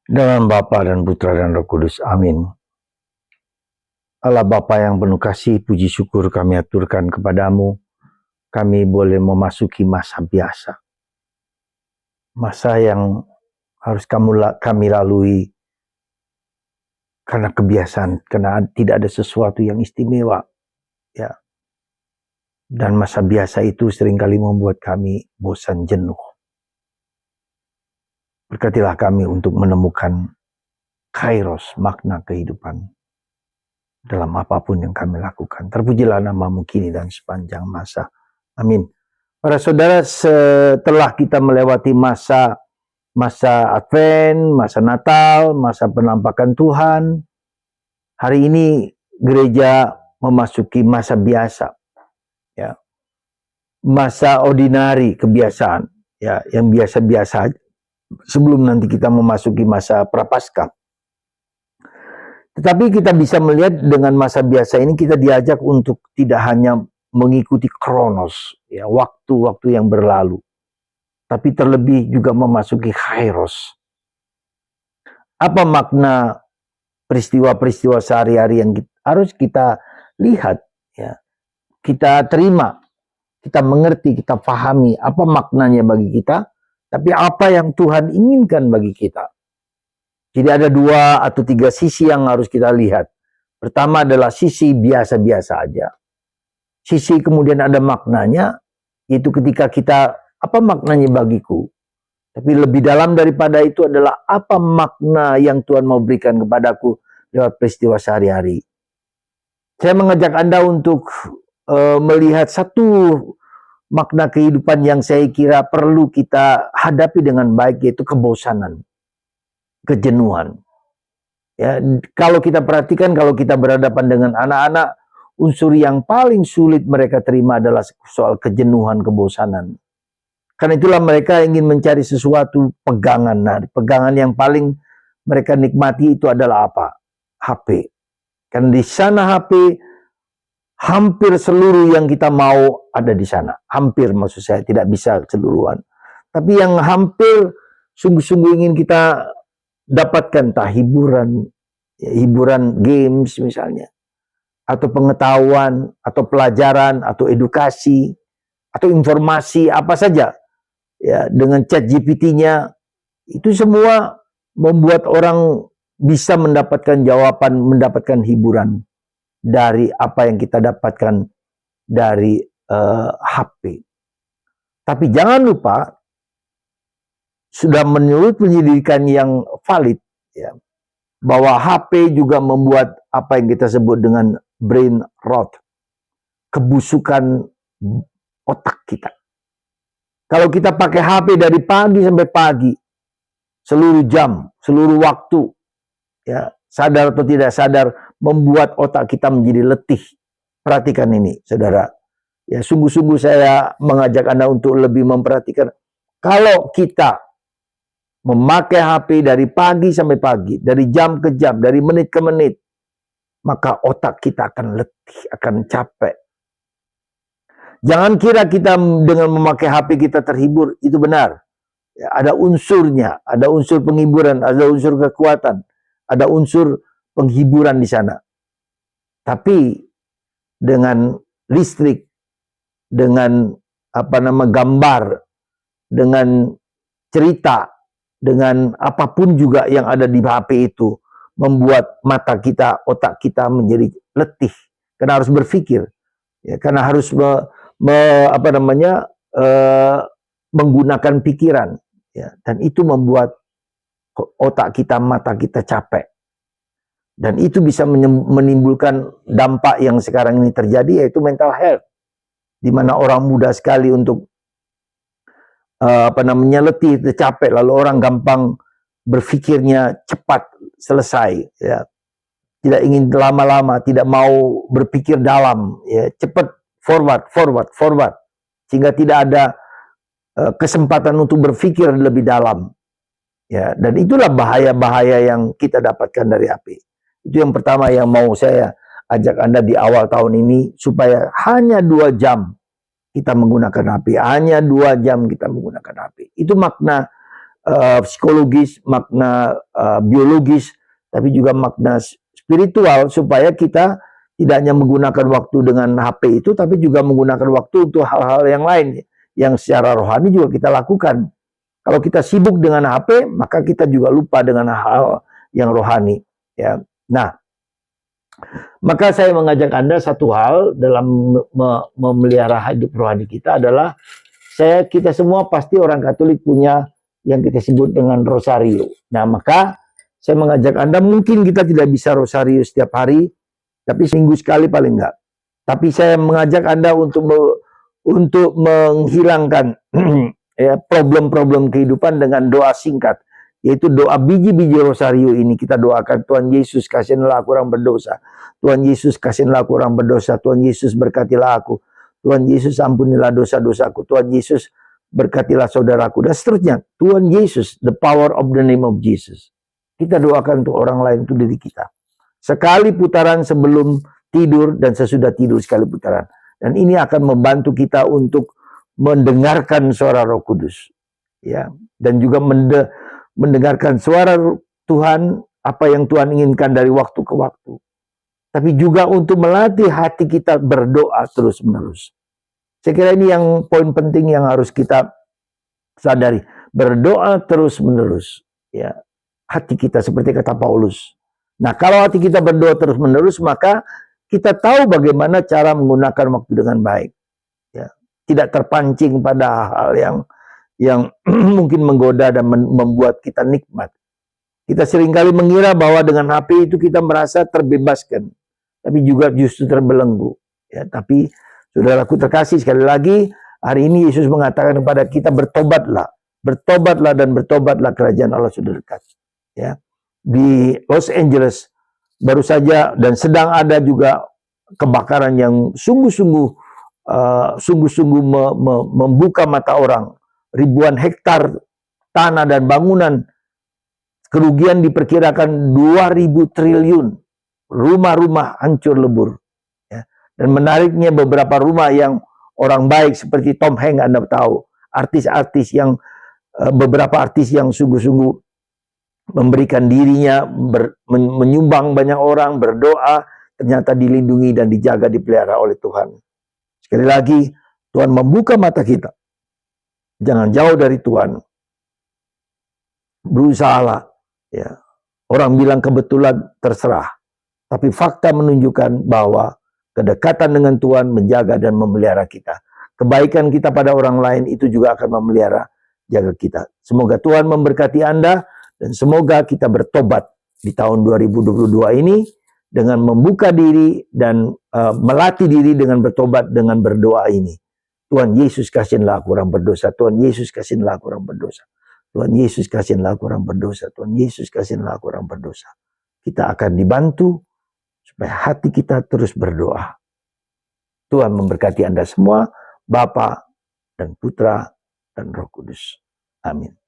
Dalam Bapa dan Putra dan Roh Kudus. Amin. Allah Bapa yang penuh kasih, puji syukur kami aturkan kepadamu. Kami boleh memasuki masa biasa. Masa yang harus kami lalui karena kebiasaan, karena tidak ada sesuatu yang istimewa. Ya. Dan masa biasa itu seringkali membuat kami bosan jenuh. Berkatilah kami untuk menemukan kairos, makna kehidupan dalam apapun yang kami lakukan. Terpujilah namamu kini dan sepanjang masa. Amin. Para saudara, setelah kita melewati masa Advent, masa Natal, masa penampakan Tuhan, hari ini gereja memasuki masa biasa. Ya. Masa ordinari, kebiasaan, ya, yang biasa-biasa sebelum nanti kita memasuki masa Prapaskah. Tetapi kita bisa melihat dengan masa biasa ini kita diajak untuk tidak hanya mengikuti kronos, ya, waktu-waktu yang berlalu, tapi terlebih juga memasuki kairos. Apa makna peristiwa-peristiwa sehari-hari yang harus kita lihat, ya, kita terima, kita mengerti, kita pahami apa maknanya bagi kita, tapi apa yang Tuhan inginkan bagi kita. Jadi ada 2 atau 3 sisi yang harus kita lihat. Pertama adalah sisi biasa-biasa aja. Sisi kemudian ada maknanya, yaitu ketika kita, apa maknanya bagiku? Tapi lebih dalam daripada itu adalah apa makna yang Tuhan mau berikan kepadaku lewat peristiwa sehari-hari. Saya mengajak Anda untuk melihat satu makna kehidupan yang saya kira perlu kita hadapi dengan baik, yaitu kebosanan, kejenuhan. Ya, kalau kita perhatikan, kalau kita berhadapan dengan anak-anak, unsur yang paling sulit mereka terima adalah soal kejenuhan, kebosanan. Karena itulah mereka ingin mencari sesuatu pegangan. Nah, pegangan yang paling mereka nikmati itu adalah apa? HP. Karena di sana HP, hampir seluruh yang kita mau ada di sana. Hampir, maksud saya, tidak bisa keseluruhan. Tapi yang hampir sungguh-sungguh ingin kita dapatkan, entah hiburan games misalnya, atau pengetahuan, atau pelajaran, atau edukasi, atau informasi apa saja, ya, dengan chat GPT-nya, itu semua membuat orang bisa mendapatkan jawaban, mendapatkan hiburan dari apa yang kita dapatkan dari HP. Tapi jangan lupa, sudah menurut pendidikan yang valid, ya, bahwa HP juga membuat apa yang kita sebut dengan brain rot, kebusukan otak kita. Kalau kita pakai HP dari pagi sampai pagi, seluruh jam, seluruh waktu, ya, sadar atau tidak sadar, membuat otak kita menjadi letih. Perhatikan ini, saudara. Ya, sungguh-sungguh saya mengajak Anda untuk lebih memperhatikan. Kalau kita memakai HP dari pagi sampai pagi, dari jam ke jam, dari menit ke menit, maka otak kita akan letih, akan capek. Jangan kira kita dengan memakai HP kita terhibur, itu benar. Ya, ada unsurnya, ada unsur penghiburan, ada unsur kekuatan, ada unsur penghiburan di sana. Tapi dengan listrik, dengan gambar, dengan cerita, dengan apapun juga yang ada di HP itu, membuat mata kita, otak kita menjadi letih. Karena harus berpikir, ya, karena harus menggunakan pikiran, ya, dan itu membuat otak kita, mata kita capek. Dan itu bisa menimbulkan dampak yang sekarang ini terjadi, yaitu mental health, di mana orang mudah sekali untuk letih, capek, lalu orang gampang berpikirnya cepat selesai, ya, tidak ingin lama-lama, tidak mau berpikir dalam, ya, cepat forward, sehingga tidak ada kesempatan untuk berpikir lebih dalam, ya. Dan itulah bahaya-bahaya yang kita dapatkan dari HP. Itu yang pertama yang mau saya ajak Anda di awal tahun ini, supaya hanya 2 jam kita menggunakan HP, hanya 2 jam kita menggunakan HP. Itu makna psikologis, makna biologis, tapi juga makna spiritual, supaya kita tidak hanya menggunakan waktu dengan HP itu, tapi juga menggunakan waktu untuk hal-hal yang lain yang secara rohani juga kita lakukan. Kalau kita sibuk dengan HP, maka kita juga lupa dengan hal yang rohani. Ya, nah, maka saya mengajak Anda satu hal dalam memelihara hidup rohani kita adalah kita semua pasti orang Katolik punya yang kita sebut dengan rosario. Nah, maka saya mengajak Anda, mungkin kita tidak bisa rosario setiap hari, tapi seminggu sekali paling enggak. Tapi saya mengajak Anda untuk menghilangkan ya, problem-problem kehidupan dengan doa singkat, yaitu doa biji-biji rosario ini. Kita doakan, Tuhan Yesus kasihilah aku orang berdosa, Tuhan Yesus kasihilah aku orang berdosa, Tuhan Yesus berkatilah aku, Tuhan Yesus ampunilah dosa-dosaku, Tuhan Yesus berkatilah saudaraku, dan seterusnya. Tuhan Yesus, the power of the name of Jesus. Kita doakan untuk orang lain, untuk diri kita. Sekali putaran sebelum tidur dan sesudah tidur sekali putaran. Dan ini akan membantu kita untuk mendengarkan suara Roh Kudus. Ya, dan juga mendengarkan suara Tuhan, apa yang Tuhan inginkan dari waktu ke waktu. Tapi juga untuk melatih hati kita berdoa terus-menerus. Saya kira ini yang poin penting yang harus kita sadari. Berdoa terus-menerus. Ya, hati kita seperti kata Paulus. Nah, kalau hati kita berdoa terus-menerus, maka kita tahu bagaimana cara menggunakan waktu dengan baik. Ya, tidak terpancing pada hal yang mungkin menggoda dan membuat kita nikmat. Kita seringkali mengira bahwa dengan HP itu kita merasa terbebaskan, tapi juga justru terbelenggu. Ya, tapi saudaraku terkasih, sekali lagi hari ini Yesus mengatakan kepada kita, bertobatlah dan bertobatlah, kerajaan Allah sudah dekat. Ya, di Los Angeles baru saja dan sedang ada juga kebakaran yang sungguh-sungguh membuka mata orang. Ribuan hektar tanah dan bangunan, kerugian diperkirakan 2.000 triliun. Rumah-rumah hancur lebur. Ya. Dan menariknya, beberapa rumah yang orang baik seperti Tom Hanks, Anda tahu, artis-artis yang beberapa artis yang sungguh-sungguh memberikan dirinya, menyumbang banyak orang, berdoa, ternyata dilindungi dan dijaga, dipelihara oleh Tuhan. Sekali lagi, Tuhan membuka mata kita. Jangan jauh dari Tuhan. Berusahalah. Ya. Orang bilang kebetulan, terserah. Tapi fakta menunjukkan bahwa kedekatan dengan Tuhan menjaga dan memelihara kita. Kebaikan kita pada orang lain itu juga akan memelihara, jaga kita. Semoga Tuhan memberkati Anda. Dan semoga kita bertobat di tahun 2022 ini dengan membuka diri dan melatih diri dengan bertobat, dengan berdoa ini. Tuhan Yesus kasihilah aku orang berdosa. Tuhan Yesus kasihilah aku orang berdosa. Tuhan Yesus kasihilah aku orang berdosa. Tuhan Yesus kasihilah aku orang berdosa. Kita akan dibantu supaya hati kita terus berdoa. Tuhan memberkati Anda semua, Bapa dan Putra dan Roh Kudus. Amin.